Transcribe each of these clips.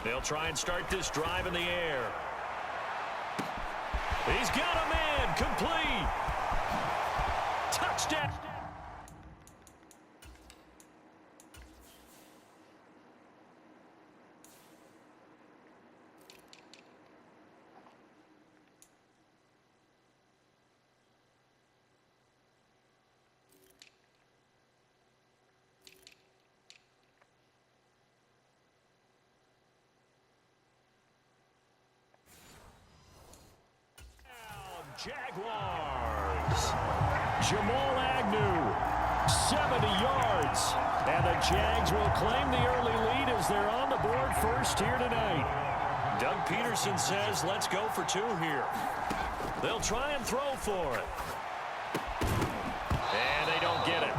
They'll try and start this drive in the air. He's got a man. Complete. Touchdown. Jaguars. Jamal Agnew, 70 yards. And the Jags will claim the early lead as they're on the board first here tonight. Doug Peterson says, let's go for 2 here. They'll try and throw for it. And they don't get it.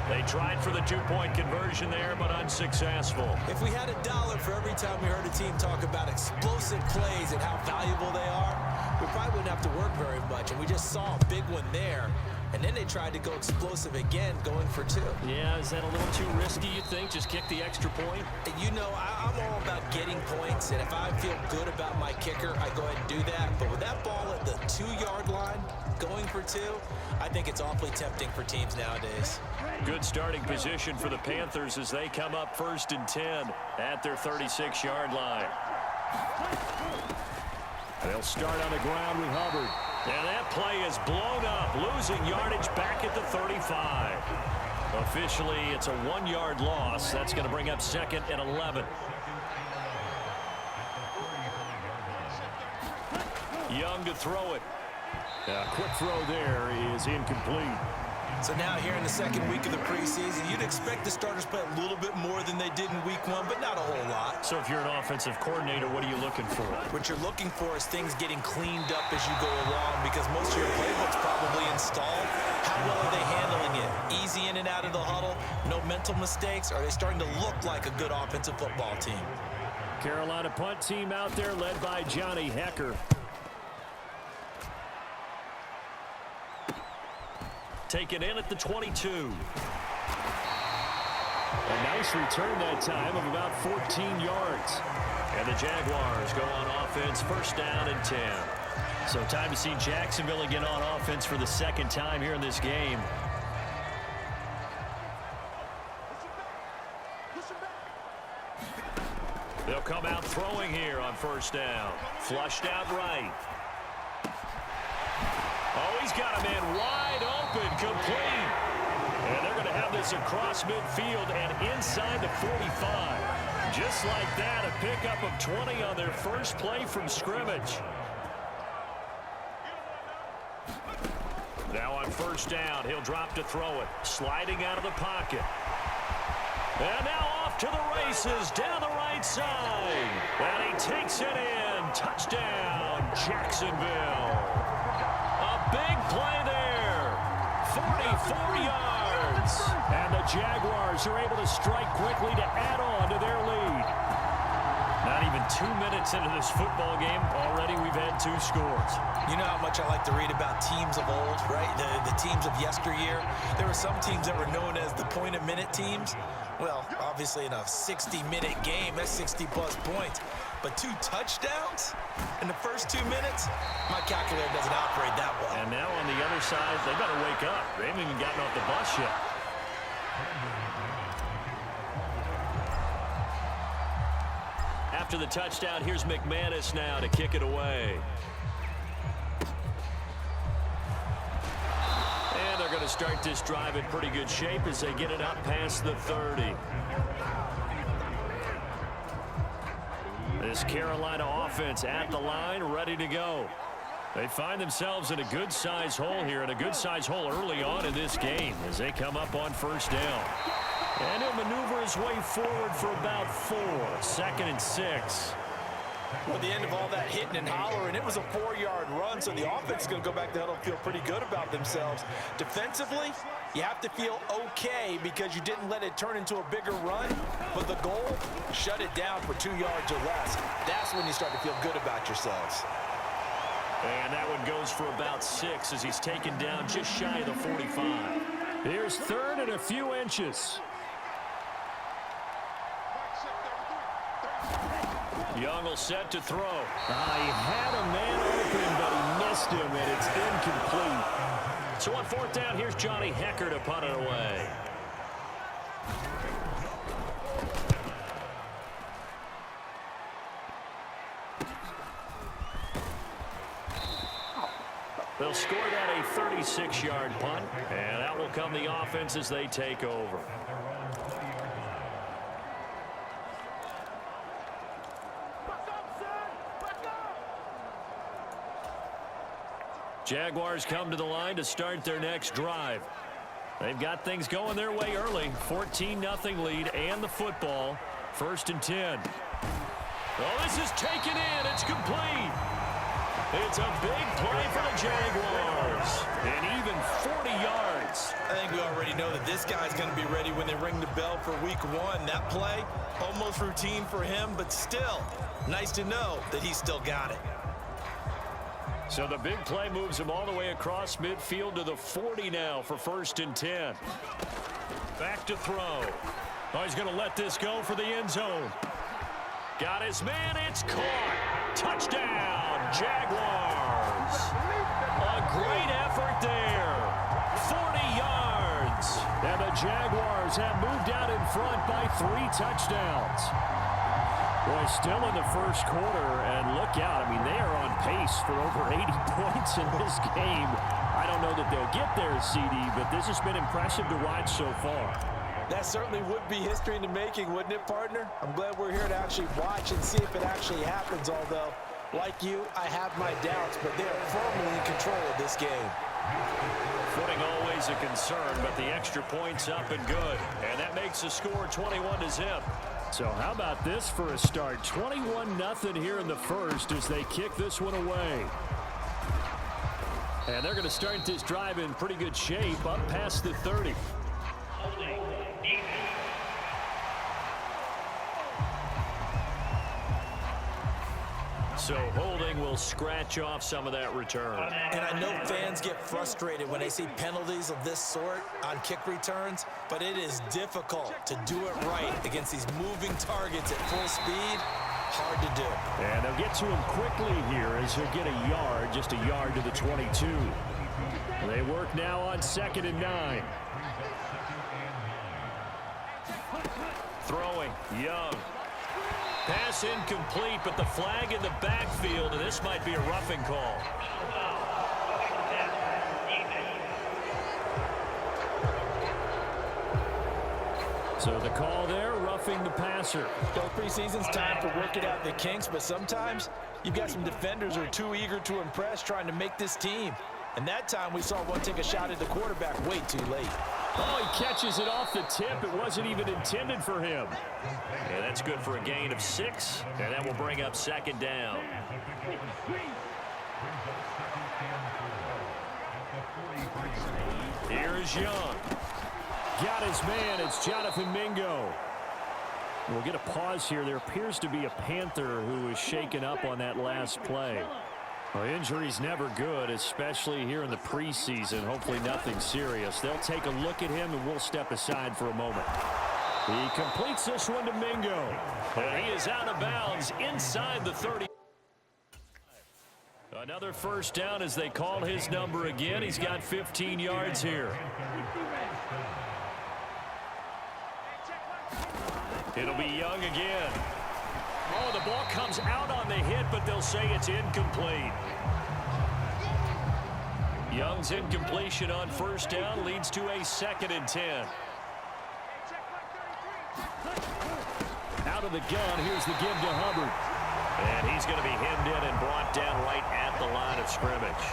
They tried for the 2-point conversion there, but unsuccessful. If we had $1 for every time we heard a team talk about explosive plays and how valuable they are, we probably wouldn't have to work very much. And we just saw a big one there. And then they tried to go explosive again, going for 2. Yeah, is that a little too risky, you think? Just kick the extra point? You know, I'm all about getting points. And if I feel good about my kicker, I go ahead and do that. But with that ball at the 2-yard line, going for 2, I think it's awfully tempting for teams nowadays. Good starting position for the Panthers as they come up 1st and 10 at their 36-yard line. They'll start on the ground with Hubbard. And that play is blown up, losing yardage back at the 35. Officially, it's a 1-yard loss. That's going to bring up 2nd and 11. Young to throw it. A quick throw there is incomplete. So now here in the 2nd week of the preseason, you'd expect the starters play a little bit more than they did in week 1, but not a whole lot. So if you're an offensive coordinator, what are you looking for? What you're looking for is things getting cleaned up as you go along, because most of your playbook's probably installed. How well are they handling it? Easy in and out of the huddle? No mental mistakes? Are they starting to look like a good offensive football team? Carolina punt team out there led by Johnny Hecker. Taken in at the 22. A nice return that time of about 14 yards. And the Jaguars go on offense, 1st down and 10. So time to see Jacksonville again on offense for the 2nd time here in this game. They'll come out throwing here on 1st down. Flushed out right. Oh, he's got a man wide open, complete. And they're going to have this across midfield and inside the 45. Just like that, a pickup of 20 on their first play from scrimmage. Now on 1st down, he'll drop to throw it. Sliding out of the pocket. And now off to the races down the right side. And he takes it in. Touchdown, Jacksonville. Big play there. 44 yards. And the Jaguars are able to strike quickly to add on to their lead. Not even 2 minutes into this football game, already we've had 2 scores. You know how much I like to read about teams of old, right? The teams of yesteryear. There were some teams that were known as the point-a-minute teams. Well, obviously in a 60-minute game, that's 60-plus points. But 2 touchdowns in the first 2 minutes? My calculator doesn't operate that well. And now on the other side, they better wake up. They haven't even gotten off the bus yet. After the touchdown, here's McManus now to kick it away. And they're going to start this drive in pretty good shape as they get it up past the 30. This Carolina offense at the line, ready to go. They find themselves in a good-sized hole here, and a good-sized hole early on in this game as they come up on 1st down. And he'll maneuver his way forward for about 4. 2nd and 6. Well, the end of all that hitting and hollering, it was a 4-yard run, so the offense is going to go back to huddle and feel pretty good about themselves. Defensively, you have to feel okay because you didn't let it turn into a bigger run, but the goal, shut it down for 2 yards or less. That's when you start to feel good about yourselves. And that one goes for about 6 as he's taken down just shy of the 45. Here's 3rd and a few inches. Young will set to throw. He had a man open, but he missed him, and it's incomplete. So on fourth down, here's Johnny Hecker to punt it away. They'll score that a 36-yard punt, and out will come the offense as they take over. Jaguars come to the line to start their next drive. They've got things going their way early. 14-0 lead and the football. 1st and 10. Oh, this is taken in. It's complete. It's a big play for the Jaguars. And even 40 yards. I think we already know that this guy's going to be ready when they ring the bell for week 1. That play, almost routine for him, but still, nice to know that he's still got it. So the big play moves him all the way across midfield to the 40 now for 1st and 10. Back to throw. Oh, he's going to let this go for the end zone. Got his man. It's caught. Touchdown, Jaguars. A great effort there. 40 yards. And the Jaguars have moved out in front by 3 touchdowns. Boy, still in the first quarter, and look out. I mean, they are on pace for over 80 points in this game. I don't know that they'll get there, CD, but this has been impressive to watch so far. That certainly would be history in the making, wouldn't it, partner? I'm glad we're here to actually watch and see if it actually happens, although, like you, I have my doubts, but they are firmly in control of this game. Footing always a concern, but the extra point's up and good. And that makes the score 21-0. So how about this for a start? 21-0 here in the first as they kick this one away. And they're going to start this drive in pretty good shape up past the 30. So holding will scratch off some of that return. And I know fans get frustrated when they see penalties of this sort on kick returns, but it is difficult to do it right against these moving targets at full speed. Hard to do. And they'll get to him quickly here as he'll get a yard, just a yard to the 22. They work now on 2nd and 9. Throwing, Young. Pass incomplete, but the flag in the backfield, and this might be a roughing call. So the call there, roughing the passer. Preseason's time to work it out in the kinks, but sometimes you've got some defenders who are too eager to impress, trying to make this team. And that time we saw one take a shot at the quarterback way too late. Oh, he catches it off the tip. It wasn't even intended for him. And that's good for a gain of 6, and that will bring up 2nd down. Here is Young. Got his man. It's Jonathan Mingo. We'll get a pause here. There appears to be a Panther who was shaken up on that last play. Well, injury's never good, especially here in the preseason. Hopefully nothing serious. They'll take a look at him, and we'll step aside for a moment. He completes this one to Mingo. And he is out of bounds inside the 30. Another first down as they call his number again. He's got 15 yards here. It'll be Young again. Oh, the ball comes out on the hit, but they'll say it's incomplete. Young's incompletion on first down leads to a 2nd and 10. Out of the gun, here's the give to Hubbard. And he's going to be hemmed in and brought down right at the line of scrimmage.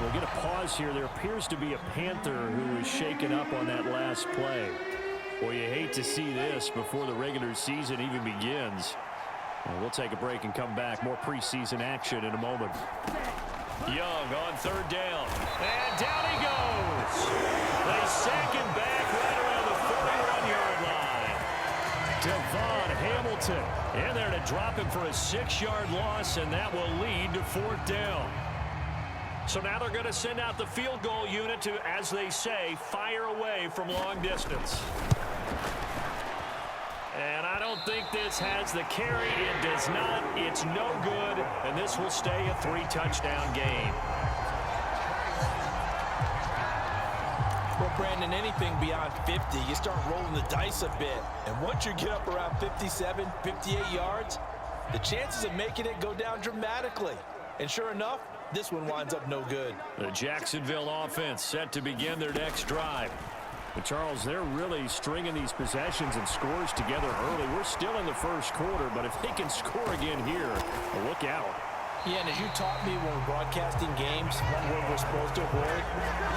We'll get a pause here. There appears to be a Panther who was shaken up on that last play. Well, you hate to see this before the regular season even begins. And we'll take a break and come back. More preseason action in a moment. Young on 3rd down. And down he goes. They sack him back right around the 41-yard line. Devon Hamilton in there to drop him for a 6-yard loss, and that will lead to 4th down. So now they're going to send out the field goal unit to, as they say, fire away from long distance. And I don't think this has the carry. It does not. It's no good. And this will stay a 3-touchdown game. Well, Brandon, anything beyond 50, you start rolling the dice a bit. And once you get up around 57, 58 yards, the chances of making it go down dramatically. And sure enough, this one winds up no good. The Jacksonville offense set to begin their next drive. But Charles, they're really stringing these possessions and scores together early. We're still in the first quarter, but if they can score again here, look out. Yeah, and as you taught me when we're broadcasting games, one word we're supposed to avoid,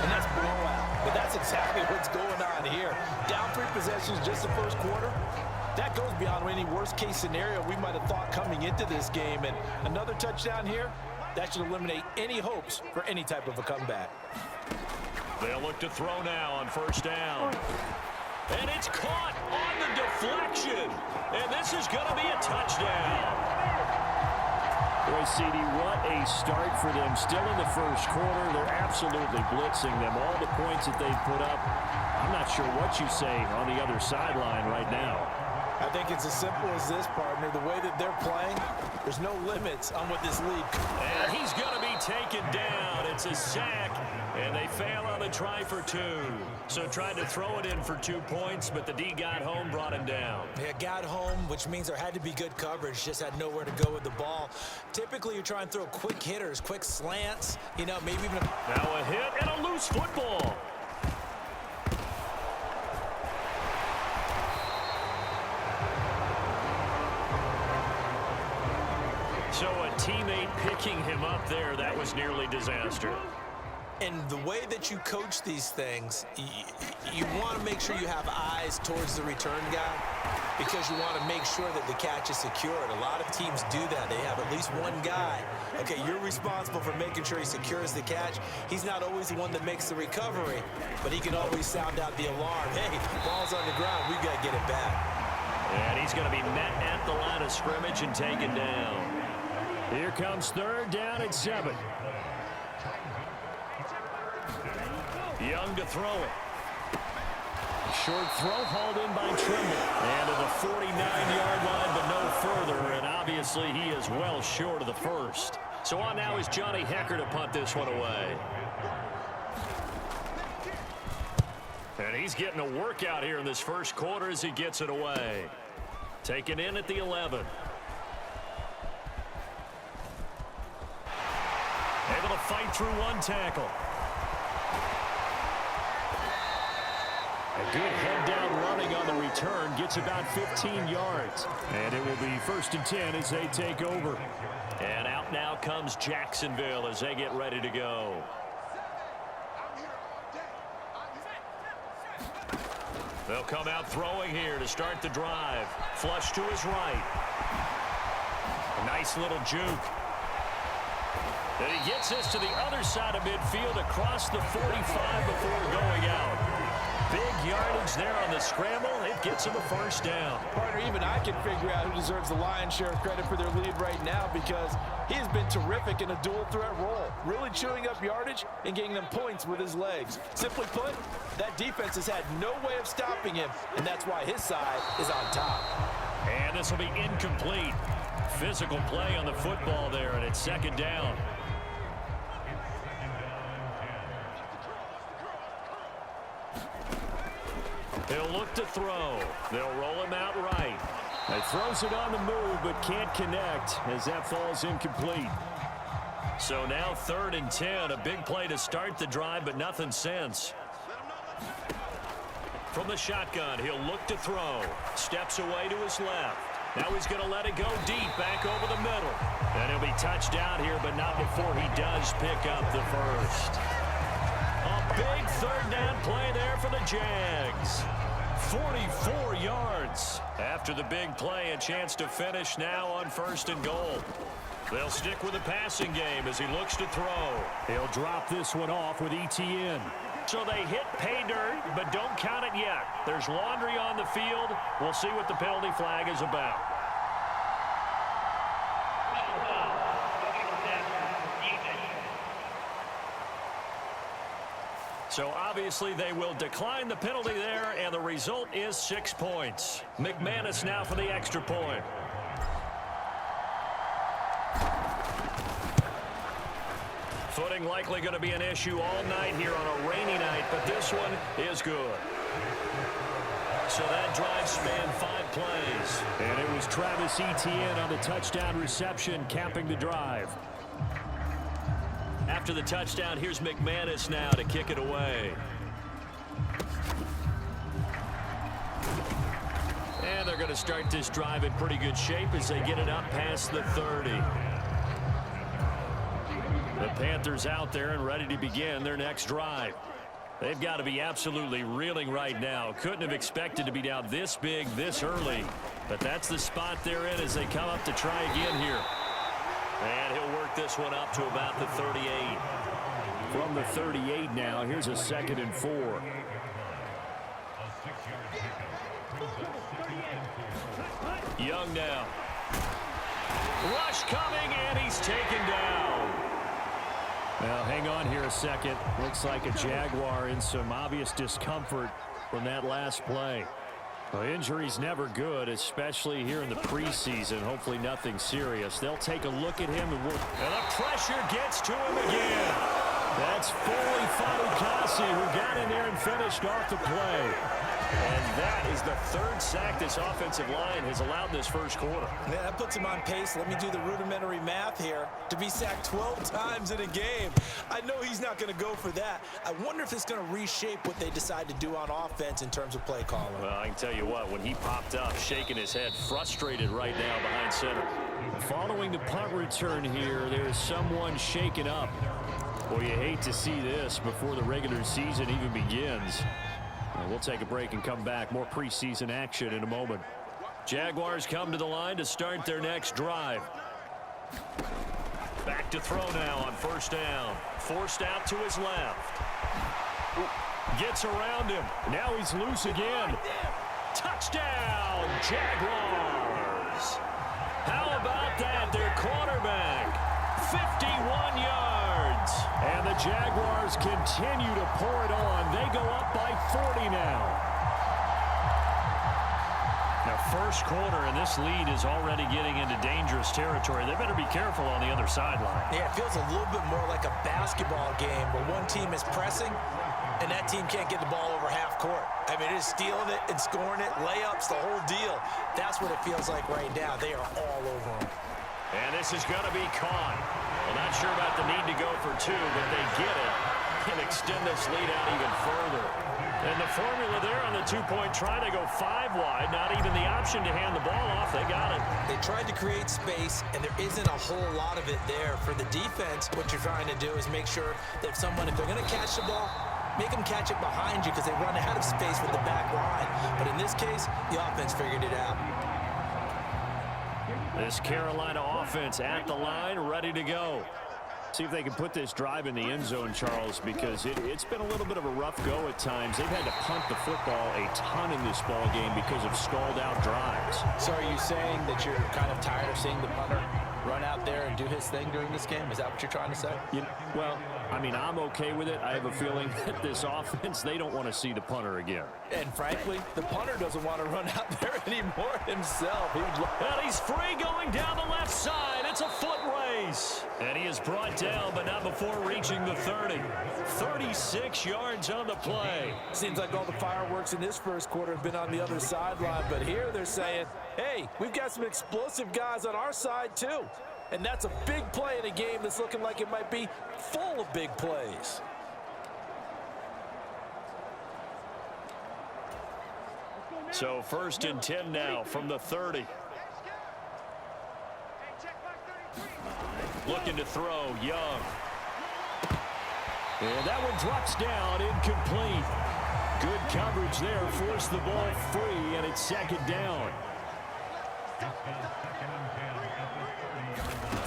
and that's blowout. But that's exactly what's going on here. Down 3 possessions just the first quarter. That goes beyond any worst-case scenario we might have thought coming into this game. And another touchdown here, that should eliminate any hopes for any type of a comeback. They'll look to throw now on first down. And it's caught on the deflection. And this is going to be a touchdown. Boy, CD, what a start for them. Still in the first quarter. They're absolutely blitzing them. All the points that they've put up, I'm not sure what you say on the other sideline right now. I think it's as simple as this, partner. The way that they're playing, there's no limits on what this league can do. And he's going to be taken down. It's a sack, and they fail on the try for 2. So tried to throw it in for 2 points, but the D got home, brought him down. Yeah, got home, which means there had to be good coverage. Just had nowhere to go with the ball. Typically, you try and throw quick hitters, quick slants, you know, maybe even Now a hit and a loose football. So a teammate picking him up there, that was nearly disaster. And the way that you coach these things, you want to make sure you have eyes towards the return guy because you want to make sure that the catch is secured. A lot of teams do that. They have at least one guy. Okay, you're responsible for making sure he secures the catch. He's not always the one that makes the recovery, but he can always sound out the alarm. Hey, ball's on the ground. We've got to get it back. And he's going to be met at the line of scrimmage and taken down. Here comes third down at 7. Young to throw it. Short throw hauled in by Trimble. And to the 49-yard line, but no further. And obviously he is well short of the first. So on now is Johnny Hecker to punt this one away. And he's getting a workout here in this first quarter as he gets it away. Taken in at the 11. Able to fight through one tackle. A good head down running on the return. Gets about 15 yards. And it will be 1st and 10 as they take over. And out now comes Jacksonville as they get ready to go. They'll come out throwing here to start the drive. Flush to his right. A nice little juke. And he gets us to the other side of midfield across the 45 before going out. Big yardage there on the scramble. It gets him a first down. Partner, even I can figure out who deserves the lion's share of credit for their lead right now because he has been terrific in a dual threat role, really chewing up yardage and getting them points with his legs. Simply put, that defense has had no way of stopping him, and that's why his side is on top. And this will be incomplete. Physical play on the football there, and it's 2nd down. He'll look to throw. They'll roll him out right. He throws it on the move, but can't connect as that falls incomplete. So now 3rd and 10. A big play to start the drive, but nothing since. From the shotgun, he'll look to throw. Steps away to his left. Now he's going to let it go deep, back over the middle. And he'll be touched down here, but not before he does pick up the first. A big 3rd down play there for the Jags. 44 yards. After the big play, a chance to finish now on 1st and goal. They'll stick with the passing game as he looks to throw. He'll drop this one off with ETN. So they hit pay dirt, but don't count it yet. There's laundry on the field. We'll see what the penalty flag is about. So obviously they will decline the penalty there, and the result is 6 points. McManus now for the extra point. Footing likely going to be an issue all night here on a rainy night, but this one is good. So that drive spanned 5 plays. And it was Travis Etienne on the touchdown reception, capping the drive. After the touchdown, here's McManus now to kick it away. And they're going to start this drive in pretty good shape as they get it up past the 30. The Panthers out there and ready to begin their next drive. They've got to be absolutely reeling right now. Couldn't have expected to be down this big this early. But that's the spot they're in as they come up to try again here. And he'll work this one up to about the 38. From the 38 now, here's a 2nd and 4. Young now. Rush coming, and he's taken down. Well, hang on here a second. Looks like a Jaguar in some obvious discomfort from that last play. Well, injury's never good, especially here in the preseason. Hopefully nothing serious. They'll take a look at him and work. And the pressure gets to him again. That's Foley Fatukasi who got in there and finished off the play. And that is the 3rd sack this offensive line has allowed this first quarter. Yeah, that puts him on pace. Let me do the rudimentary math here. To be sacked 12 times in a game, I know he's not going to go for that. I wonder if it's going to reshape what they decide to do on offense in terms of play calling. Well, I can tell you what, when he popped up, shaking his head, frustrated right now behind center. Following the punt return here, there's someone shaken up. Boy, you hate to see this before the regular season even begins. We'll take a break and come back. More preseason action in a moment. Jaguars come to the line to start their next drive. Back to throw now on 1st down. Forced out to his left. Gets around him. Now he's loose again. Touchdown, Jaguars. How about that? Their quarterback, 51 yards. And the Jaguars continue to pour it on. They go up by 40 now. Now, first quarter, and this lead is already getting into dangerous territory. They better be careful on the other sideline. Yeah, it feels a little bit more like a basketball game where one team is pressing and that team can't get the ball over half court. I mean, it is stealing it and scoring it, layups, the whole deal. That's what it feels like right now. They are all over them. And this is going to be caught. Well, not sure about the need to go for 2, but they get it and extend this lead out even further. And the formula there on the 2-point try to go 5 wide, not even the option to hand the ball off. They got it. They tried to create space, and there isn't a whole lot of it there. For the defense, what you're trying to do is make sure that if they're going to catch the ball, make them catch it behind you because they run out of space with the back line. But in this case, the offense figured it out. This Carolina offense at the line, ready to go. See if they can put this drive in the end zone, Charles, because it's been a little bit of a rough go at times. They've had to punt the football a ton in this ball game because of stalled out drives. So are you saying that you're kind of tired of seeing the punter run out there and do his thing during this game? Is that what you're trying to say? Well, I mean, I'm okay with it. I have a feeling that this offense, they don't want to see the punter again. And frankly, the punter doesn't want to run out there anymore himself. And he's free going down the left side. It's a foot race. And he is brought down, but not before reaching the 30. 36 yards on the play. Seems like all the fireworks in this first quarter have been on the other sideline, but here they're saying, hey, we've got some explosive guys on our side too. And that's a big play in a game that's looking like it might be full of big plays. So 1st and 10 now from the 30. Looking to throw, Young. And that one drops down, incomplete. Good coverage there, forced the ball free, and it's 2nd down.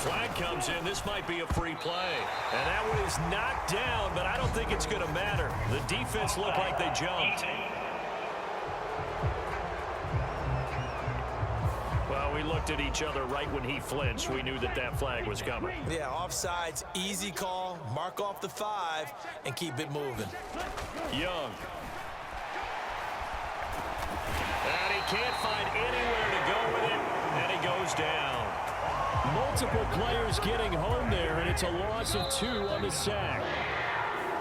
Flag comes in. This might be a free play. And that one is knocked down, but I don't think it's going to matter. The defense looked like they jumped. Well, we we looked at each other right when he flinched. We knew that that flag was coming. Yeah, offsides, easy call. Mark off the 5 and keep it moving. Young. And he can't find anywhere to go with it, and he goes down. Multiple players getting home there, and it's a loss of 2 on the sack.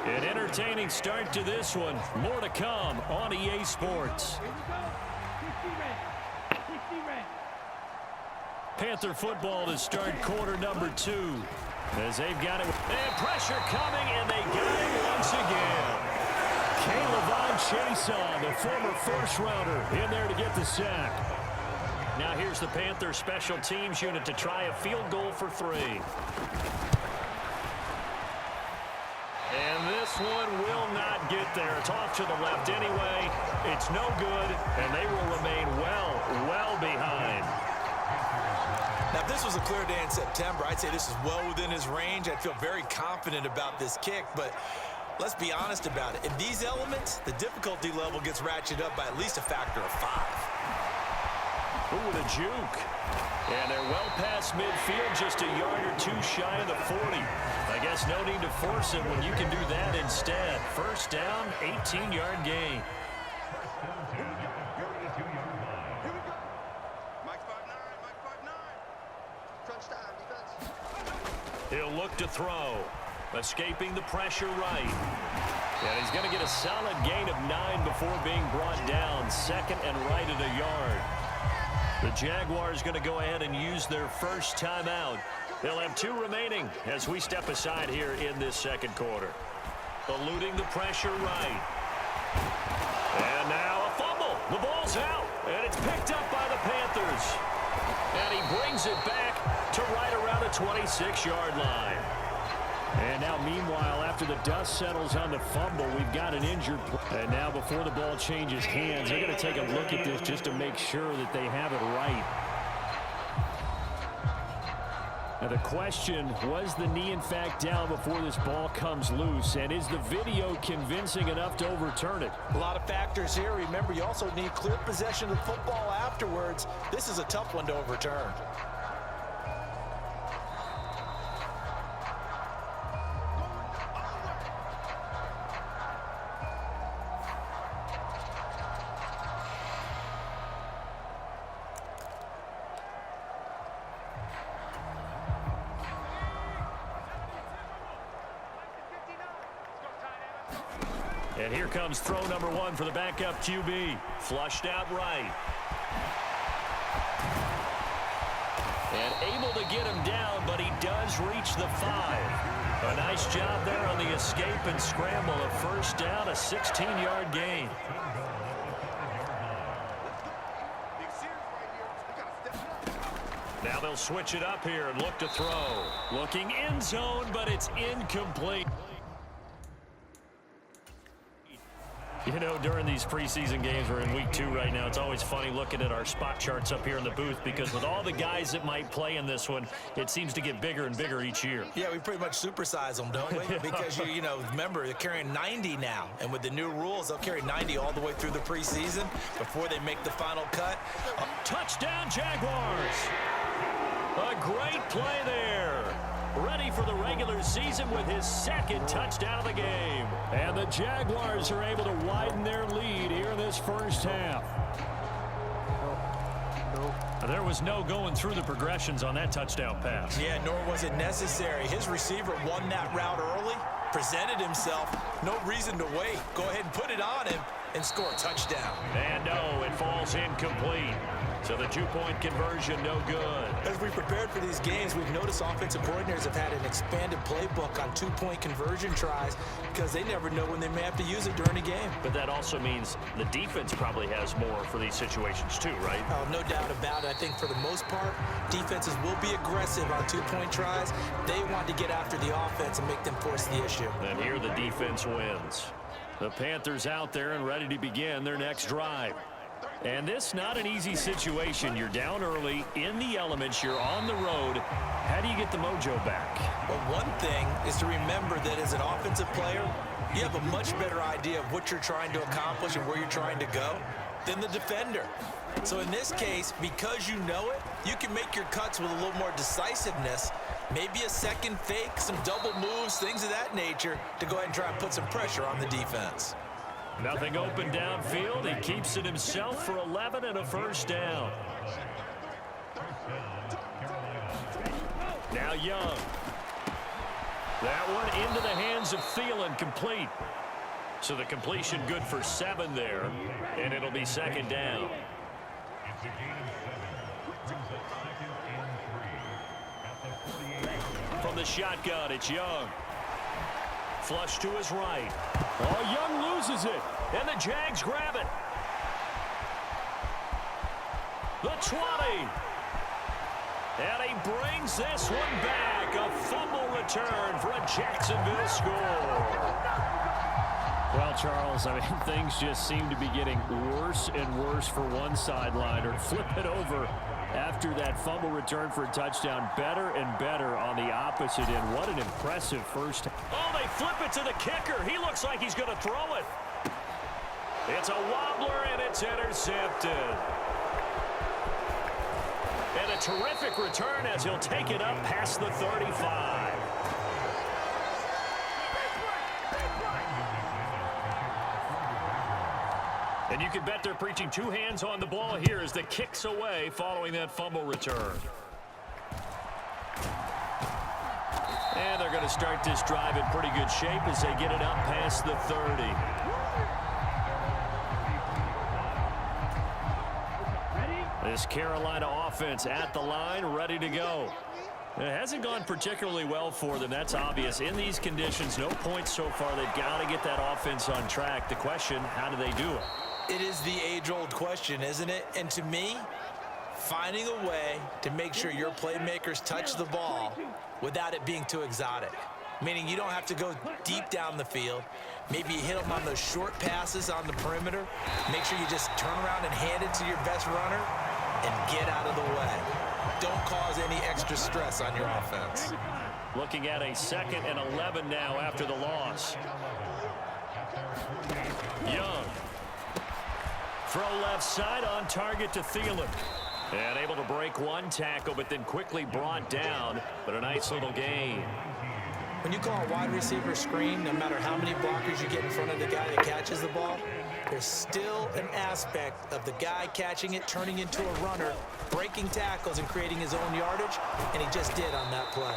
An entertaining start to this one. More to come on EA Sports. Panther football to start quarter number 2. As they've got it. And pressure coming, and they got it once again. Kayvon Chason, the former first-rounder, in there to get the sack. Now here's the Panther special teams unit to try a field goal for 3. And this one will not get there. It's off to the left anyway. It's no good, and they will remain well behind. Now, if this was a clear day in September, I'd say this is well within his range. I'd feel very confident about this kick, but let's be honest about it. In these elements, the difficulty level gets ratcheted up by at least a factor of 5. Ooh, with a juke. And they're well past midfield, just a yard or 2 shy of the 40. I guess no need to force it when you can do that instead. First down, 18-yard gain. He'll look to throw. Escaping the pressure right. And he's going to get a solid gain of 9 before being brought down. Second and right at a yard. The Jaguars going to go ahead and use their first timeout. They'll have 2 remaining as we step aside here in this second quarter. Eluding the pressure right. And now a fumble. The ball's out. And it's picked up by the Panthers. And he brings it back to right around the 26-yard line. And now, meanwhile, after the dust settles on the fumble, we've got an injured player. And now, before the ball changes hands, they're going to take a look at this just to make sure that they have it right. Now, the question, was the knee, in fact, down before this ball comes loose? And is the video convincing enough to overturn it? A lot of factors here. Remember, you also need clear possession of the football afterwards. This is a tough one to overturn. And here comes throw number 1 for the backup QB. Flushed out right. And able to get him down, but he does reach the 5. A nice job there on the escape and scramble. A first down, a 16-yard gain. Now they'll switch it up here and look to throw. Looking end zone, but it's incomplete. You know, during these preseason games, we're in week 2 right now, it's always funny looking at our spot charts up here in the booth because with all the guys that might play in this one, it seems to get bigger and bigger each year. Yeah, we pretty much supersize them, don't we? Because, you know, remember, they're carrying 90 now. And with the new rules, they'll carry 90 all the way through the preseason before they make the final cut. Touchdown, Jaguars! A great play there. Ready for the regular season with his 2nd touchdown of the game. And the Jaguars are able to widen their lead here in this first half. There was no going through the progressions on that touchdown pass. Yeah, nor was it necessary. His receiver won that route early, presented himself. No reason to wait. Go ahead and put it on him and score a touchdown. And no, it falls incomplete. So the 2-point conversion, no good. As we prepared for these games, we've noticed offensive coordinators have had an expanded playbook on 2-point conversion tries because they never know when they may have to use it during a game. But that also means the defense probably has more for these situations too, right? Oh, no doubt about it. I think for the most part, defenses will be aggressive on 2-point tries. They want to get after the offense and make them force the issue. And here the defense wins. The Panthers out there and ready to begin their next drive. And this not an easy situation. You're down early, in the elements, you're on the road. How do you get the mojo back? Well, one thing is to remember that as an offensive player, you have a much better idea of what you're trying to accomplish and where you're trying to go than the defender. So in this case, because you know it, you can make your cuts with a little more decisiveness, maybe a second fake, some double moves, things of that nature, to go ahead and try and put some pressure on the defense. Nothing open downfield. He keeps it himself for 11 and a first down. Now Young. That one into the hands of Thielen, complete. So the completion good for 7 there, and it'll be second down. From the shotgun, it's Young. Flush to his right. Oh, Young loses it, and the Jags grab it. The 20. And he brings this one back. A fumble return for a Jacksonville score. Well, Charles, I mean, things just seem to be getting worse and worse for one sideline. Or flip it over after that fumble return for a touchdown. Better and better on the opposite end. What an impressive first. Oh, they flip it to the kicker. He looks like he's going to throw it. It's a wobbler, and it's intercepted. And a terrific return as he'll take it up past the 35. And you can bet they're preaching 2 hands on the ball here as the kick's away following that fumble return. And they're going to start this drive in pretty good shape as they get it up past the 30. This Carolina offense at the line, ready to go. It hasn't gone particularly well for them. That's obvious. In these conditions, no points so far. They've got to get that offense on track. The question, how do they do it? It is the age-old question, isn't it? And to me, finding a way to make sure your playmakers touch the ball without it being too exotic. Meaning you don't have to go deep down the field. Maybe you hit them on those short passes on the perimeter. Make sure you just turn around and hand it to your best runner and get out of the way. Don't cause any extra stress on your offense. Looking at a 2nd and 11 now after the loss. Young. Throw left side on target to Thielen. And able to break one tackle, but then quickly brought down. But a nice little gain. When you call a wide receiver screen, no matter how many blockers you get in front of the guy that catches the ball, there's still an aspect of the guy catching it, turning into a runner, breaking tackles and creating his own yardage, and he just did on that play.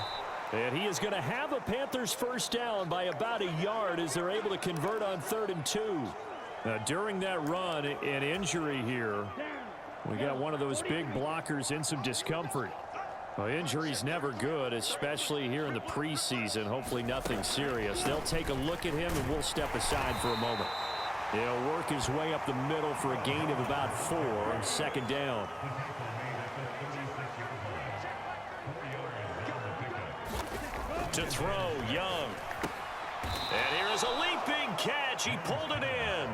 And he is going to have a Panthers first down by about a yard as they're able to convert on 3rd and 2. During that run, an injury here. We got one of those big blockers in some discomfort. Well, injury's never good, especially here in the preseason. Hopefully nothing serious. They'll take a look at him, and we'll step aside for a moment. He'll work his way up the middle for a gain of about 4 on 2nd down. To throw, Young. And here is a leaping catch. He pulled it in.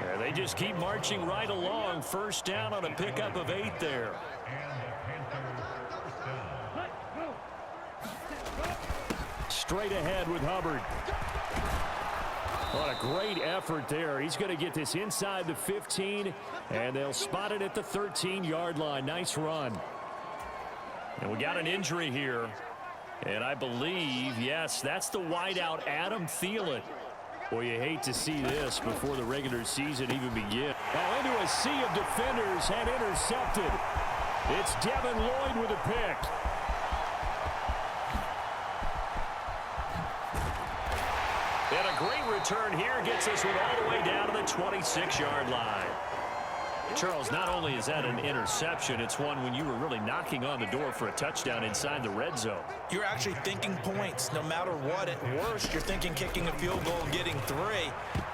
And they just keep marching right along. First down on a pickup of 8 there. Straight ahead with Hubbard. What a great effort there. He's going to get this inside the 15, and they'll spot it at the 13-yard line. Nice run. And we got an injury here. And I believe, yes, that's the wideout, Adam Thielen. Boy, you hate to see this before the regular season even begins. Oh, into a sea of defenders and intercepted. It's Devin Lloyd with a pick. And a great return here gets us one all the way down to the 26-yard line. Charles, not only is that an interception, it's one when you were really knocking on the door for a touchdown inside the red zone. You're actually thinking points. No matter what, at worst, you're thinking kicking a field goal and getting 3.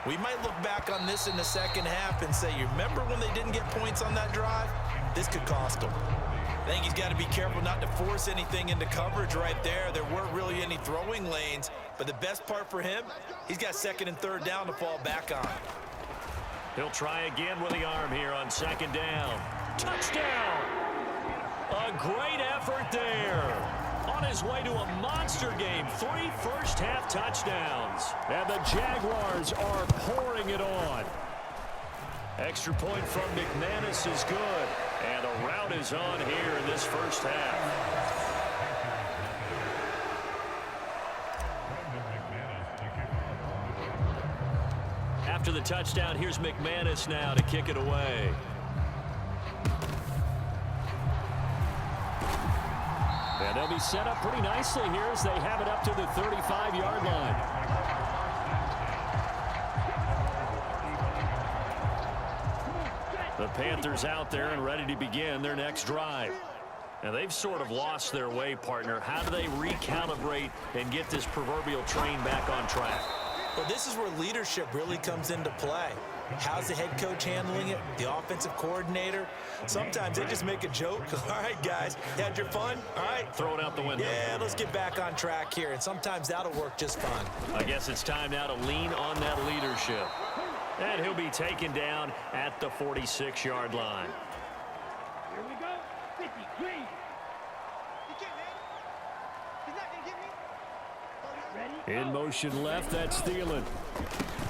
We might look back on this in the second half and say, you remember when they didn't get points on that drive? This could cost them. I think he's got to be careful not to force anything into coverage right there. There weren't really any throwing lanes, but the best part for him, he's got 2nd and 3rd down to fall back on. He'll try again with the arm here on 2nd down. Touchdown! A great effort there. On his way to a monster game. 3 first-half touchdowns. And the Jaguars are pouring it on. Extra point from McManus is good. And the rout is on here in this first half. After the touchdown, here's McManus now to kick it away. And they'll be set up pretty nicely here as they have it up to the 35-yard line. The Panthers out there and ready to begin their next drive. And they've sort of lost their way, partner. How do they recalibrate and get this proverbial train back on track? Well, this is where leadership really comes into play. How's the head coach handling it? The offensive coordinator? Sometimes they just make a joke. All right, guys, you had your fun? All right. Throw it out the window. Yeah, let's get back on track here. And sometimes that'll work just fine. I guess it's time now to lean on that leadership. And he'll be taken down at the 46-yard line. Here we go. 50, green. In motion left, that's Thielen.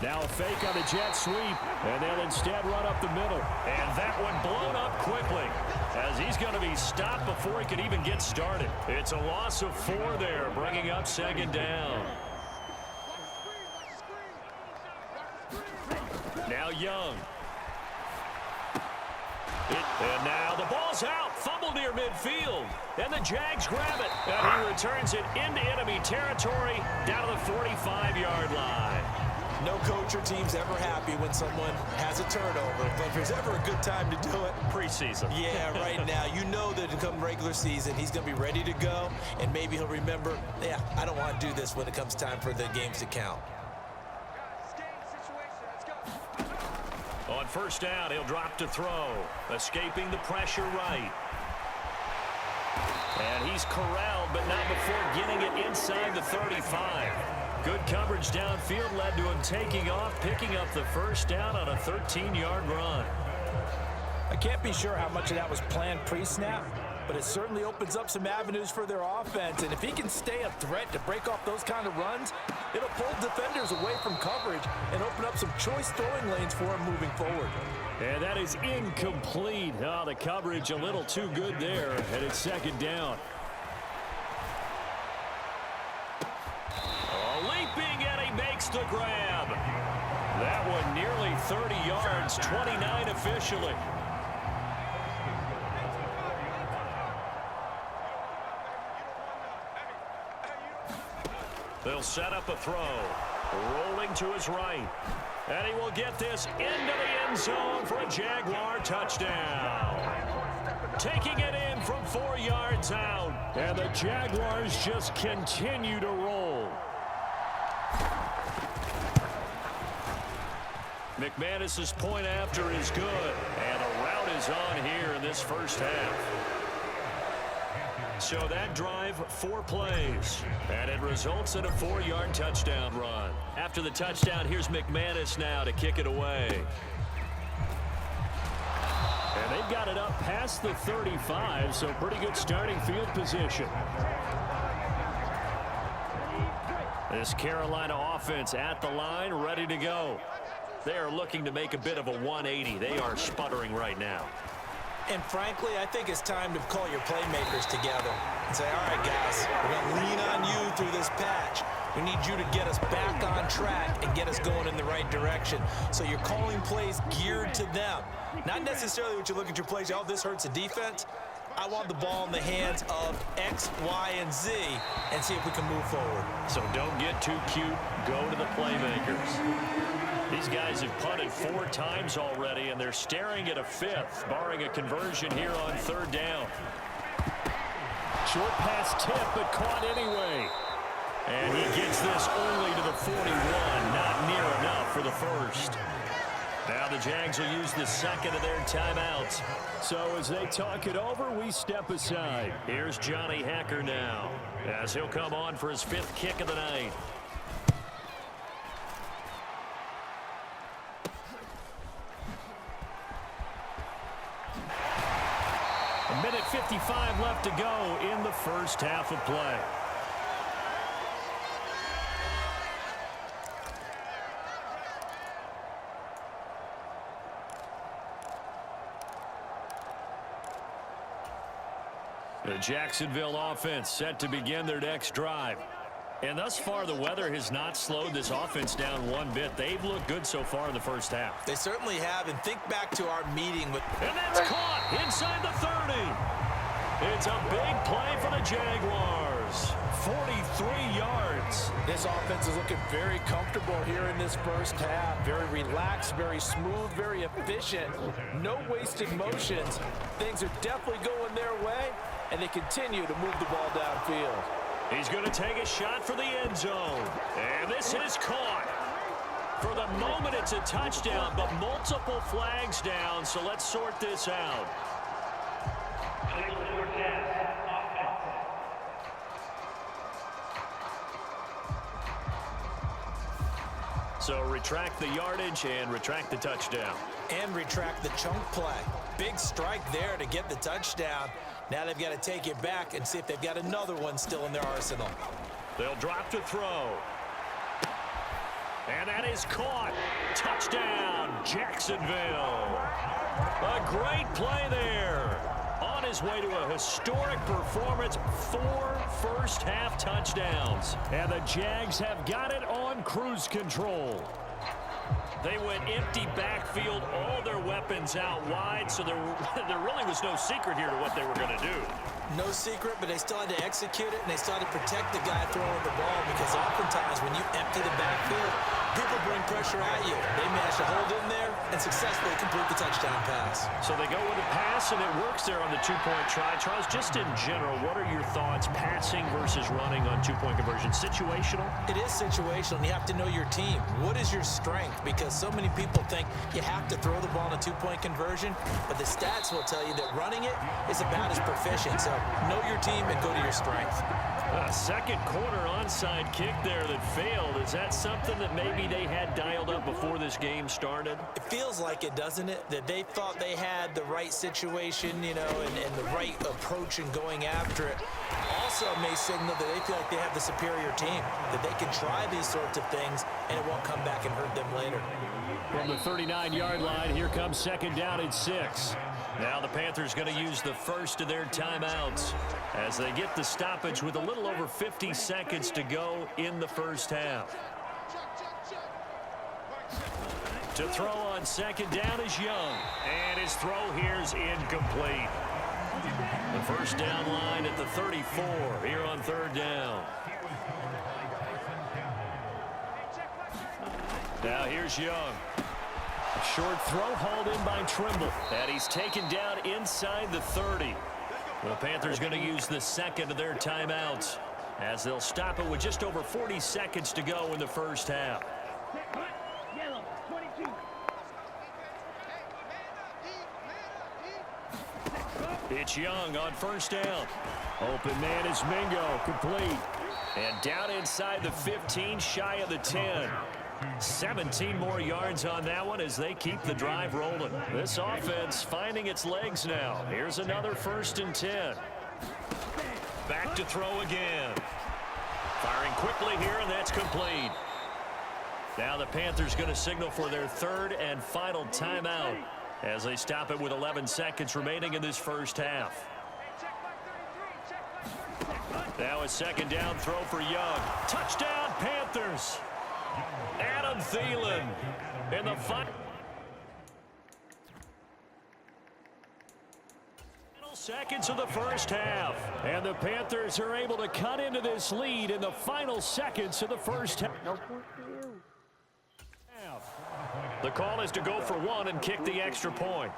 Now a fake on the jet sweep, and they'll instead run up the middle. And that one blown up quickly, as he's going to be stopped before he could even get started. It's a loss of 4 there, bringing up second down. Now Young. And now the ball's out. Fumble near midfield. And the Jags grab it. And he returns it into enemy territory down to the 45-yard line. No coach or team's ever happy when someone has a turnover. But if there's ever a good time to do it, Preseason. yeah, right now. You know that come regular season, he's going to be ready to go. And maybe he'll remember, yeah, I don't want to do this when it comes time for the games to count. On first down, he'll drop to throw. Escaping the pressure right. And he's corralled, but not before getting it inside the 35. Good coverage downfield led to him taking off, picking up the first down on a 13-yard run. I can't be sure how much of that was planned pre-snap, but it certainly opens up some avenues for their offense. And if he can stay a threat to break off those kind of runs, it'll pull defenders away from coverage and open up some choice throwing lanes for him moving forward. And that is incomplete. Oh, the coverage a little too good there, and it's second down. Oh, leaping, and he makes the grab. That one nearly 30 yards, 29 officially. They'll set up a throw. Rolling to his right. And he will get this into the end zone for a Jaguar touchdown. Taking it in from 4 yards out. And the Jaguars just continue to roll. McManus's point after is good. And a rout is on here in this first half. So that drive, 4 plays, and it results in a 4-yard touchdown run. After the touchdown, here's McManus now to kick it away. And they've got it up past the 35, so pretty good starting field position. This Carolina offense at the line, ready to go. They are looking to make a bit of a 180. They are sputtering right now. And frankly, I think it's time to call your playmakers together and say, all right, guys, we're going to lean on you through this patch. We need you to get us back on track and get us going in the right direction. So you're calling plays geared to them. Not necessarily what you look at your plays, oh, this hurts the defense. I want the ball in the hands of X, Y, and Z and see if we can move forward. So don't get too cute. Go to the playmakers. These guys have punted 4 times already, and they're staring at a 5th, barring a conversion here on 3rd down. Short pass tip, but caught anyway. And he gets this only to the 41, not near enough for the first. Now the Jags will use the second of their timeouts. So as they talk it over, we step aside. Here's Johnny Hecker now, as he'll come on for his 5th kick of the night. A minute 55 left to go in the first half of play. The Jacksonville offense set to begin their next drive. And thus far, the weather has not slowed this offense down one bit. They've looked good so far in the first half. They certainly have, and think back to our meeting with... And that's caught inside the 30. It's a big play for the Jaguars. 43 yards. This offense is looking very comfortable here in this first half. Very relaxed, very smooth, very efficient. No wasted motions. Things are definitely going their way, and they continue to move the ball downfield. He's going to take a shot for the end zone. And this is caught. For the moment, it's a touchdown, but multiple flags down, so let's sort this out. So retract the yardage and retract the touchdown. And retract the chunk play. Big strike there to get the touchdown. Now they've got to take it back and see if they've got another one still in their arsenal. They'll drop to throw. And that is caught. Touchdown, Jacksonville. A great play there. On his way to a historic performance, 4 first-half touchdowns. And the Jags have got it on cruise control. They went empty backfield, all their weapons out wide, so there really was no secret here to what they were going to do. No secret, but they still had to execute it, and they still had to protect the guy throwing the ball, because oftentimes when you empty the backfield, people bring pressure at you. They managed to hold in there and successfully complete the touchdown pass. So they go with a pass, and it works there on the two-point try. Charles, just in general, what are your thoughts passing versus running on two-point conversion? Situational? It is situational, and you have to know your team. What is your strength? Because so many people think you have to throw the ball in a two-point conversion, but the stats will tell you that running it is about as proficient. So know your team and go to your strength. A second quarter onside kick there that failed. Is that something that maybe they had dialed up before this game started? It feels like it, doesn't it? That they thought they had the right situation, you know, and the right approach in going after it. Also may signal that they feel like they have the superior team, that they can try these sorts of things and it won't come back and hurt them later. From the 39-yard line, here comes second down and 6. Now the Panthers going to use the first of their timeouts as they get the stoppage with a little over 50 seconds to go in the first half. To throw on second down is Young, and his throw here is incomplete. The first down line at the 34 here on third down. Now here's Young. A short throw hauled in by Trimble. And he's taken down inside the 30. The Panthers going to use the second of their timeouts as they'll stop it with just over 40 seconds to go in the first half. Yellow, 22. It's Young on first down. Open man is Mingo, complete. And down inside the 15, shy of the 10. 17 more yards on that one as they keep the drive rolling. This offense finding its legs now. Here's another 1st and 10. Back to throw again. Firing quickly here, and that's complete. Now the Panthers going to signal for their third and final timeout as they stop it with 11 seconds remaining in this first half. Now a second down throw for Young. Touchdown, Panthers. Adam Thielen in the final seconds of the first half. And the Panthers are able to cut into this lead in the final seconds of the first half. The call is to go for one and kick the extra point.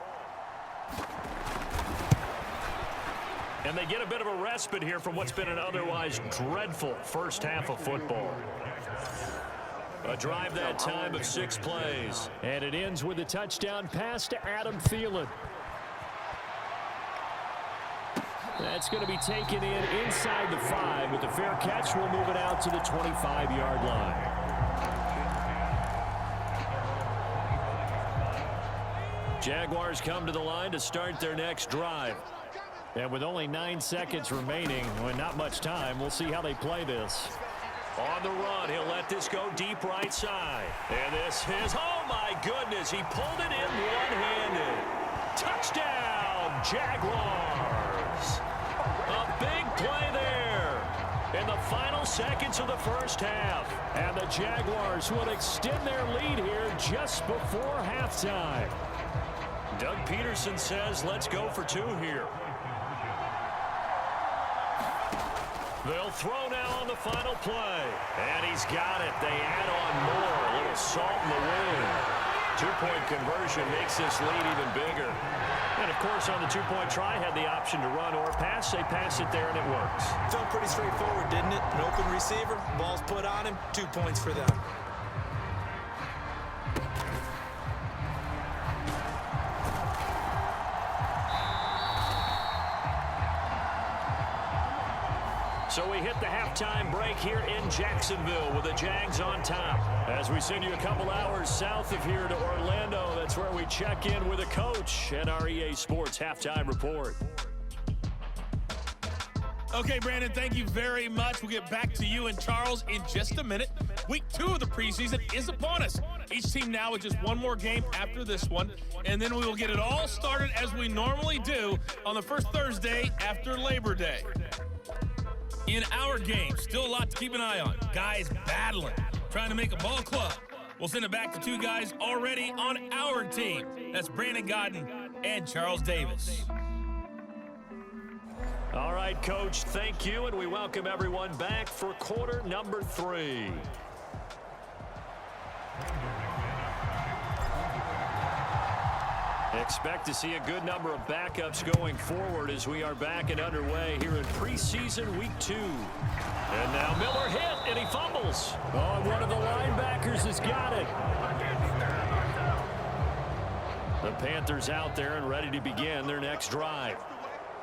And they get a bit of a respite here from what's been an otherwise dreadful first half of football. A drive that time of 6 plays. And it ends with a touchdown pass to Adam Thielen. That's going to be taken in inside the 5 with the fair catch. We'll move it out to the 25-yard line. Jaguars come to the line to start their next drive. And with only 9 seconds remaining, and not much time, we'll see how they play this. On the run, he'll let this go deep right side. And this is, oh my goodness, he pulled it in one-handed. Touchdown, Jaguars. A seconds of the first half. And the Jaguars will extend their lead here just before halftime. Doug Peterson says, let's go for 2 here. They'll throw now on the final play. And he's got it. They add on more. A little salt in the wound. 2-point conversion makes this lead even bigger. And, of course, on the 2-point try, had the option to run or pass. They pass it there, and it works. Felt pretty straightforward, didn't it? An open receiver, ball's put on him, 2 points for them. So we hit the halftime break here in Jacksonville with the Jags on top. As we send you a couple hours south of here to Orlando, that's where we check in with the coach and our EA Sports Halftime Report. Okay, Brandon, thank you very much. We'll get back to you and Charles in just a minute. Week 2 of the preseason is upon us. Each team now with just one more game after this one, and then we will get it all started as we normally do on the first Thursday after Labor Day. In our game, still a lot to keep an eye on. Guys battling, trying to make a ball club. We'll send it back to 2 guys already on our team. That's Brandon Godden and Charles Davis. All right, Coach, thank you, and we welcome everyone back for quarter number 3. Expect to see a good number of backups going forward as we are back and underway here in preseason week 2. And now Miller hit, and he fumbles. Oh, one of the linebackers has got it. The Panthers out there and ready to begin their next drive.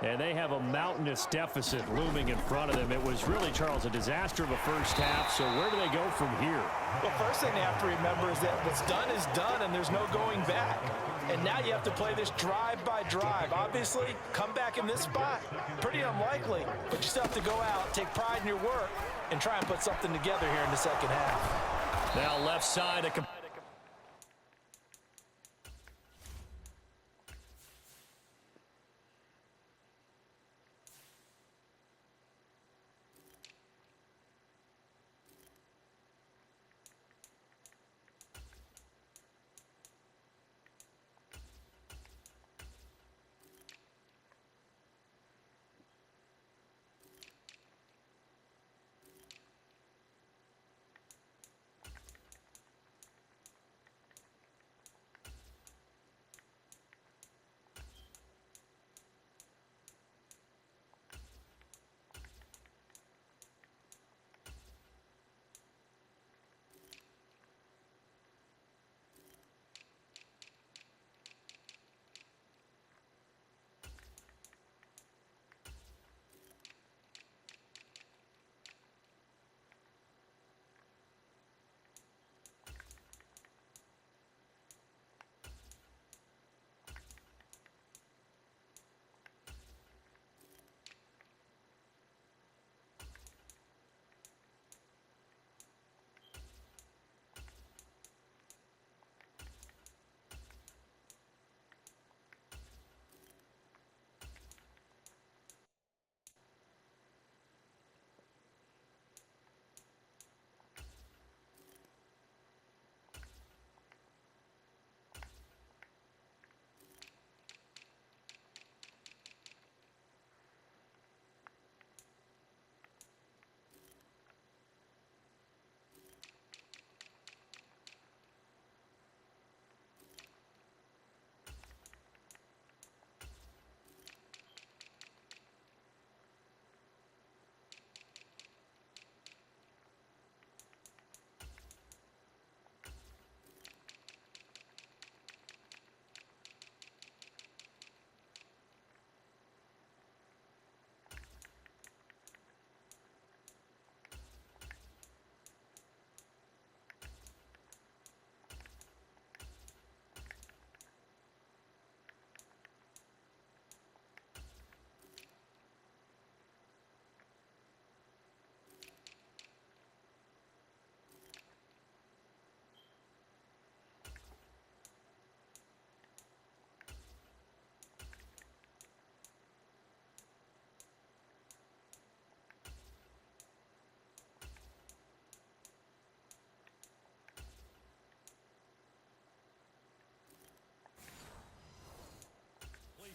And they have a mountainous deficit looming in front of them. It was really, Charles, a disaster of a first half. So where do they go from here? Well, first thing they have to remember is that what's done is done, and there's no going back. And now you have to play this drive by drive. Obviously, come back in this spot, pretty unlikely. But you still have to go out, take pride in your work, and try and put something together here in the second half. Now left side.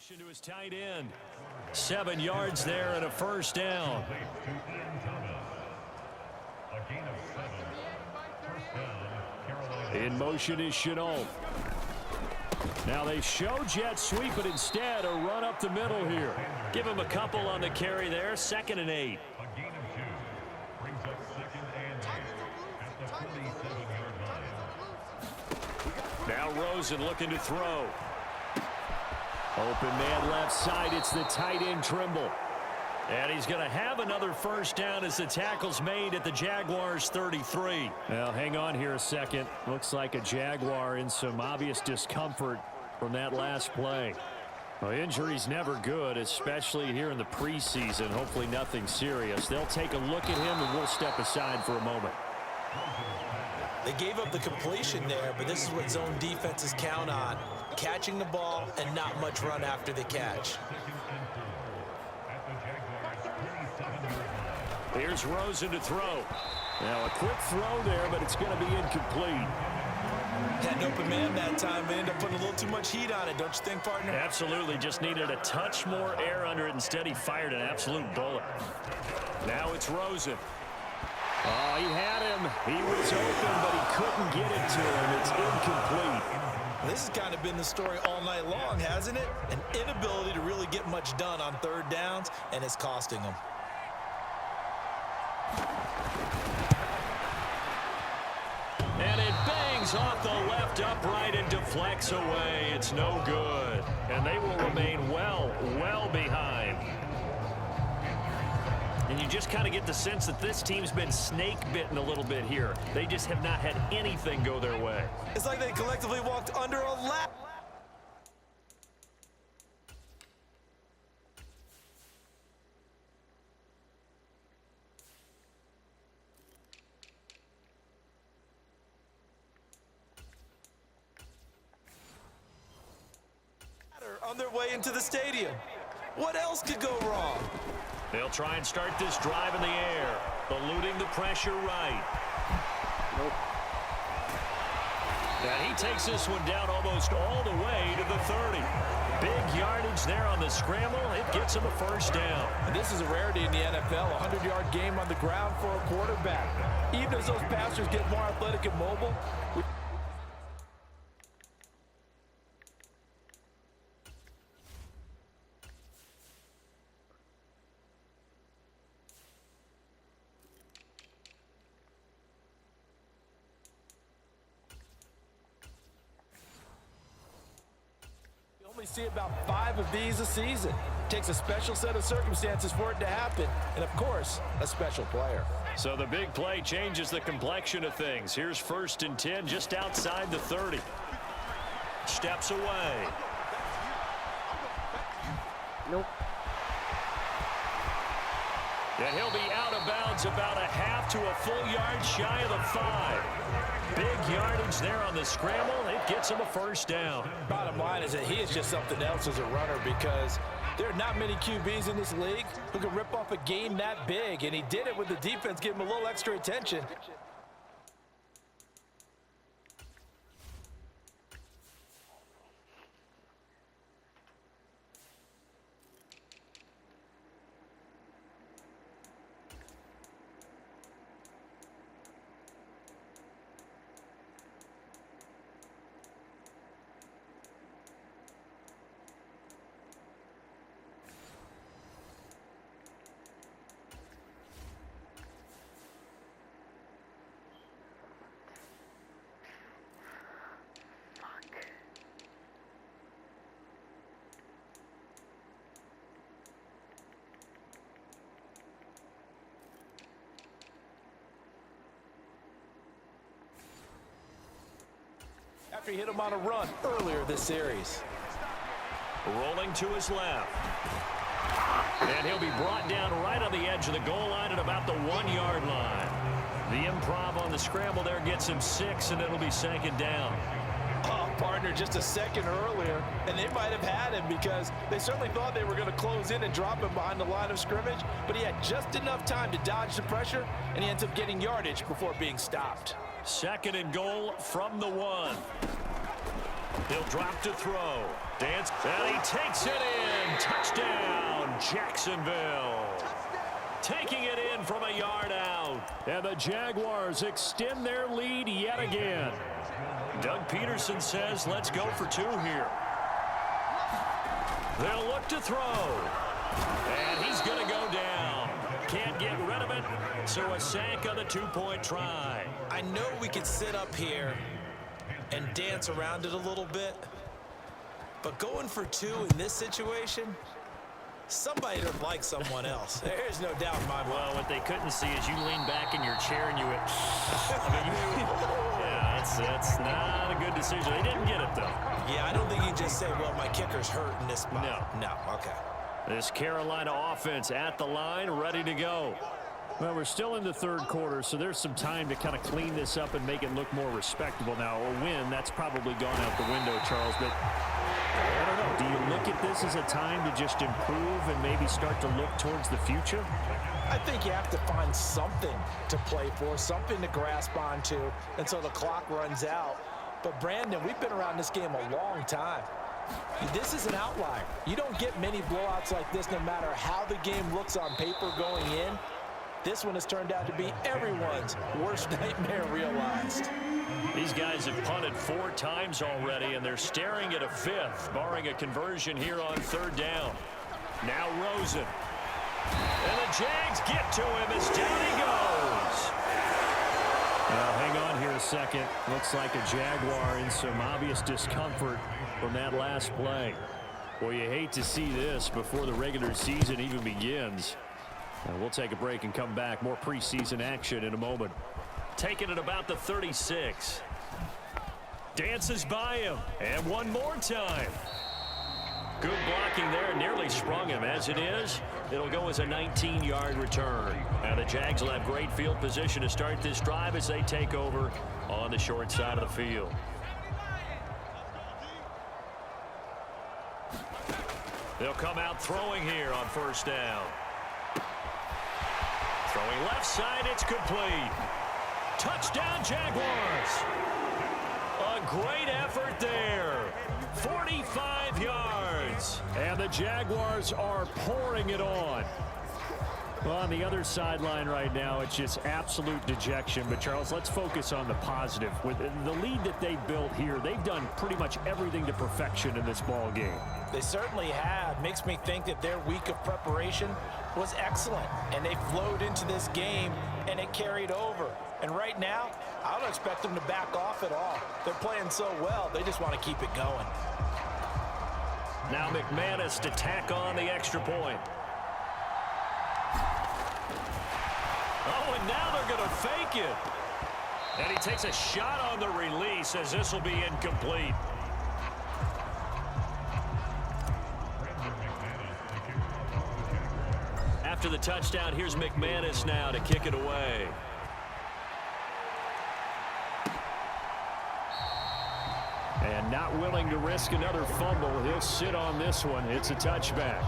To his tight end. 7 yards there and a first down. In motion is Chenault. Now they show jet sweep, but instead a run up the middle here. Give him a couple on the carry there. 2nd and 8. Now Rosen looking to throw. Open man left side. It's the tight end Trimble. And he's going to have another first down as the tackle's made at the Jaguars 33. Well, hang on here a second. Looks like a Jaguar in some obvious discomfort from that last play. Well, injury's never good, especially here in the preseason. Hopefully nothing serious. They'll take a look at him, and we'll step aside for a moment. They gave up the completion there, but this is what zone defenses count on. Catching the ball and not much run after the catch. Here's Rosen to throw. Now a quick throw there, but it's going to be incomplete. Had an open man that time. They ended up putting a little too much heat on it, don't you think, partner? Absolutely. Just needed a touch more air under it. Instead, he fired an absolute bullet. Now it's Rosen. Oh, he had him. He was open, but he couldn't get it to him. It's incomplete. This has kind of been the story all night long, hasn't it? An inability to really get much done on 3rd downs, and it's costing them. And it bangs off the left upright and deflects away. It's no good. And they will remain well behind. And you just kind of get the sense that this team's been snake-bitten a little bit here. They just have not had anything go their way. It's like they collectively walked under a ladder. On their way into the stadium. What else could go wrong? They'll try and start this drive in the air, eluding the pressure right. Nope. And he takes this one down almost all the way to the 30. Big yardage there on the scramble. It gets him a first down. And this is a rarity in the NFL, a 100-yard game on the ground for a quarterback. Even as those passers get more athletic and mobile, see about 5 of these a season. Takes a special set of circumstances for it to happen, and of course, a special player. So the big play changes the complexion of things. Here's 1st and 10 just outside the 30. Steps away. Nope. And he'll be out of bounds about a half to a full yard shy of the 5. Big yardage there on the scramble. It gets him a first down. Bottom line is that he is just something else as a runner, because there are not many QBs in this league who can rip off a game that big, and he did it with the defense giving him a little extra attention. After he hit him on a run earlier this series. Rolling to his left. And he'll be brought down right on the edge of the goal line at about the 1-yard line. The improv on the scramble there gets him 6, and it'll be 2nd down. Oh, partner, just a second earlier, and they might have had him, because they certainly thought they were going to close in and drop him behind the line of scrimmage, but he had just enough time to dodge the pressure, and he ends up getting yardage before being stopped. 2nd and goal from the 1. He'll drop to throw. Dance, and he takes it in. Touchdown, Jacksonville. Taking it in from a yard out. And the Jaguars extend their lead yet again. Doug Peterson says, let's go for 2 here. They'll look to throw. And he's going to go down. Can't get rid of it, so a sack on the 2-point try. I know we could sit up here and dance around it a little bit, but going for 2 in this situation, somebody doesn't like someone else. There's no doubt in my mind. Well, what they couldn't see is you lean back in your chair and you went, yeah, that's not a good decision. They didn't get it, though. Yeah, I don't think you just say, well, my kicker's hurt in this spot. No, okay. This Carolina offense at the line, ready to go. Well, we're still in the 3rd quarter, so there's some time to kind of clean this up and make it look more respectable. Now, a win, that's probably gone out the window, Charles, but I don't know. Do you look at this as a time to just improve and maybe start to look towards the future? I think you have to find something to play for, something to grasp onto until the clock runs out. But, Brandon, we've been around this game a long time. This is an outlier. You don't get many blowouts like this no matter how the game looks on paper going in. This one has turned out to be everyone's worst nightmare realized. These guys have punted 4 times already, and they're staring at a 5th, barring a conversion here on 3rd down. Now Rosen. And the Jags get to him as down he goes. Now, hang on here a second. Looks like a Jaguar in some obvious discomfort from that last play. Well, you hate to see this before the regular season even begins. We'll take a break and come back. More preseason action in a moment. Taking it about the 36. Dances by him. And one more time. Good blocking there. Nearly sprung him. As it is, it'll go as a 19-yard return. Now the Jags will have great field position to start this drive as they take over on the short side of the field. They'll come out throwing here on 1st down. Throwing left side, it's complete. Touchdown, Jaguars. A great effort there. 45 yards. And the Jaguars are pouring it on. Well, on the other sideline right now, it's just absolute dejection. But, Charles, let's focus on the positive. With the lead that they built here, they've done pretty much everything to perfection in this ball game. They certainly have. Makes me think that their week of preparation was excellent. And they flowed into this game, and it carried over. And right now, I don't expect them to back off at all. They're playing so well, they just want to keep it going. Now McManus to tack on the extra point. Oh, and now they're going to fake it. And he takes a shot on the release as this will be incomplete. After the touchdown, here's McManus now to kick it away. And not willing to risk another fumble. He'll sit on this one. It's a touchback.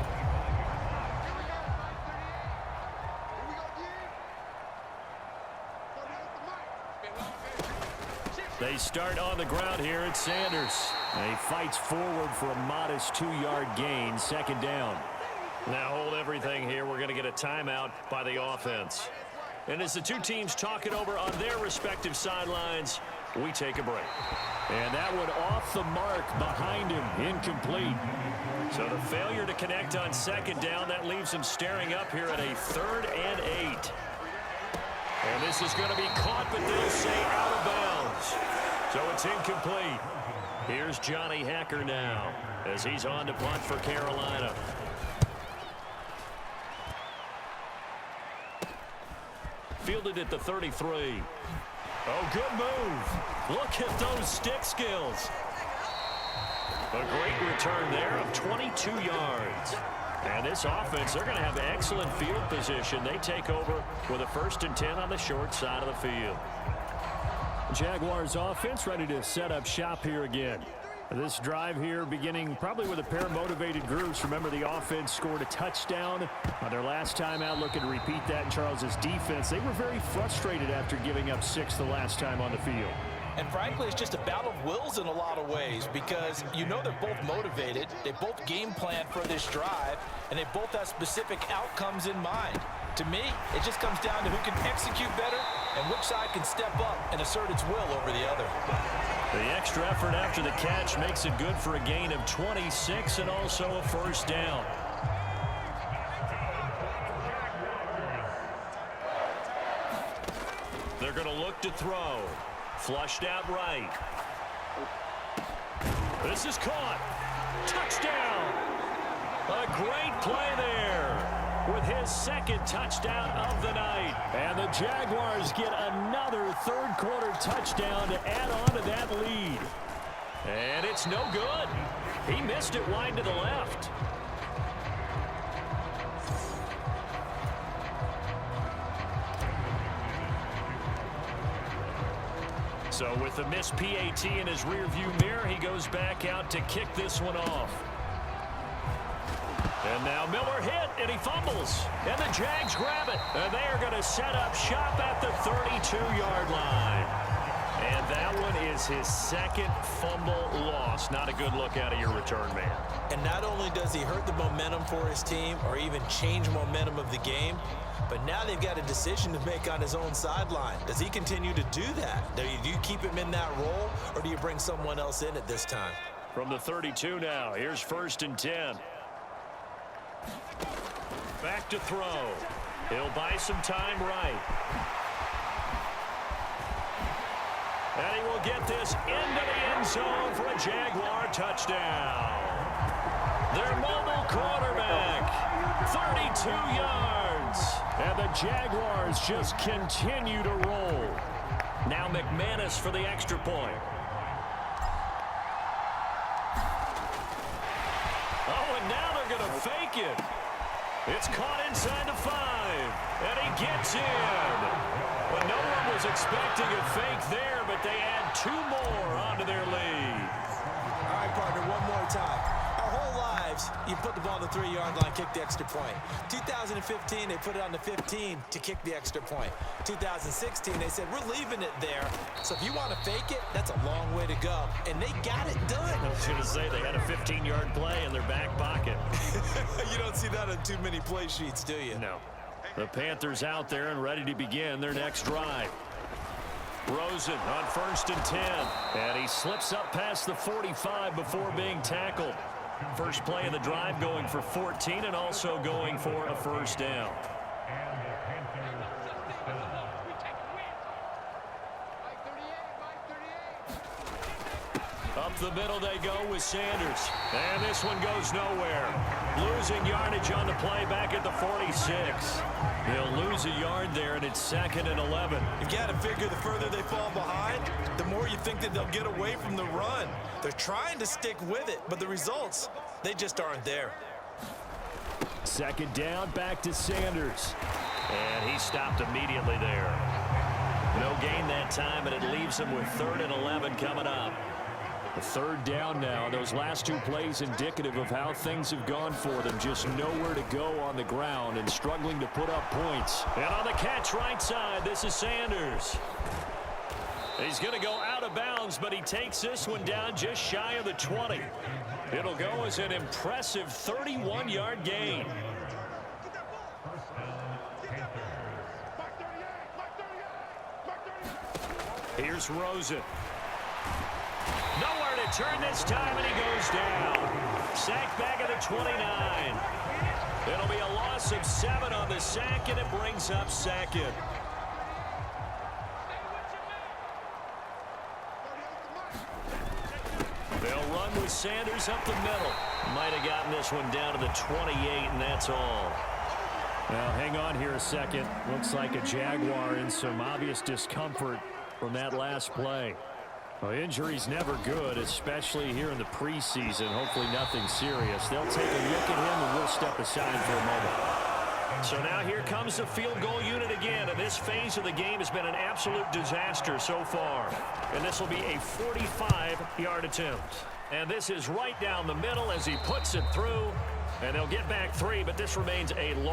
They start on the ground here at Sanders. And he fights forward for a modest 2-yard gain. 2nd down. Now hold everything here. We're going to get a timeout by the offense. And as the two teams talk it over on their respective sidelines, we take a break. And that one off the mark behind him. Incomplete. So the failure to connect on 2nd down, that leaves him staring up here at a 3rd and 8. And this is going to be caught, but they'll say out of bounds. So it's incomplete. Here's Johnny Hacker now as he's on to punt for Carolina. Fielded at the 33. Oh, good move. Look at those stick skills. A great return there of 22 yards. And this offense, they're going to have excellent field position. They take over with a 1st and 10 on the short side of the field. Jaguars offense ready to set up shop here again. This drive here beginning probably with a pair of motivated groups. Remember, the offense scored a touchdown on their last time out. Looking to repeat that in Charles's defense. They were very frustrated after giving up 6 the last time on the field. And frankly, it's just a battle of wills in a lot of ways because you know they're both motivated, they both game plan for this drive, and they both have specific outcomes in mind. To me, it just comes down to who can execute better and which side can step up and assert its will over the other. The extra effort after the catch makes it good for a gain of 26 and also a first down. They're going to look to throw. Flushed out right. This is caught. Touchdown. A great play there with his second touchdown of the night. And the Jaguars get another third-quarter touchdown to add on to that lead. And it's no good. He missed it wide to the left. So with the missed PAT in his rearview mirror, he goes back out to kick this one off. And now Miller hit, and he fumbles. And the Jags grab it. And they are going to set up shop at the 32-yard line. And that one is his second fumble loss. Not a good look out of your return man. And not only does he hurt the momentum for his team or even change momentum of the game, but now they've got a decision to make on his own sideline. Does he continue to do that? Do you keep him in that role, or do you bring someone else in at this time? From the 32 now, here's 1st and 10. Back to throw. He'll buy some time right. And he will get this into the end zone for a Jaguar touchdown. Their mobile quarterback, 32 yards. And the Jaguars just continue to roll. Now McManus for the extra point. Oh, and now they're going to fake it. It's caught inside the 5, and he gets in. Well, no one was expecting a fake there, but they add 2 more onto their lead. All right, partner, one more time. Our whole lives, you put the ball on the 3-yard line, kick the extra point. 2015, they put it on the 15 to kick the extra point. 2016, they said, we're leaving it there. So if you want to fake it, that's a long way to go. And they got it done. I was going to say, they had a 15-yard play in their back pocket. You don't see that on too many play sheets, do you? No. The Panthers out there and ready to begin their next drive. Rosen on 1st and 10. And he slips up past the 45 before being tackled. First play of the drive going for 14 and also going for a first down. Up the middle they go with Sanders. And this one goes nowhere. Losing yardage on the play back at the 46. They'll lose a yard there, and it's 2nd and 11. You've got to figure the further they fall behind, the more you think that they'll get away from the run. They're trying to stick with it, but the results, they just aren't there. 2nd down, back to Sanders. And he stopped immediately there. No gain that time, and it leaves him with 3rd and 11 coming up. The 3rd down now. Those last 2 plays indicative of how things have gone for them. Just nowhere to go on the ground and struggling to put up points. And on the catch right side, this is Sanders. He's going to go out of bounds, but he takes this one down just shy of the 20. It'll go as an impressive 31-yard gain. Here's Rosen. Nowhere to turn this time, and he goes down. Sack back at the 29. It'll be a loss of 7 on the sack, and it brings up 2nd. They'll run with Sanders up the middle. Might have gotten this one down to the 28, and that's all. Now, hang on here a second. Looks like a Jaguar in some obvious discomfort from that last play. Well, injury's never good, especially here in the preseason. Hopefully nothing serious. They'll take a look at him, and we'll step aside for a moment. So now here comes the field goal unit again, and this phase of the game has been an absolute disaster so far. And this will be a 45-yard attempt. And this is right down the middle as he puts it through, and they'll get back 3, but this remains a long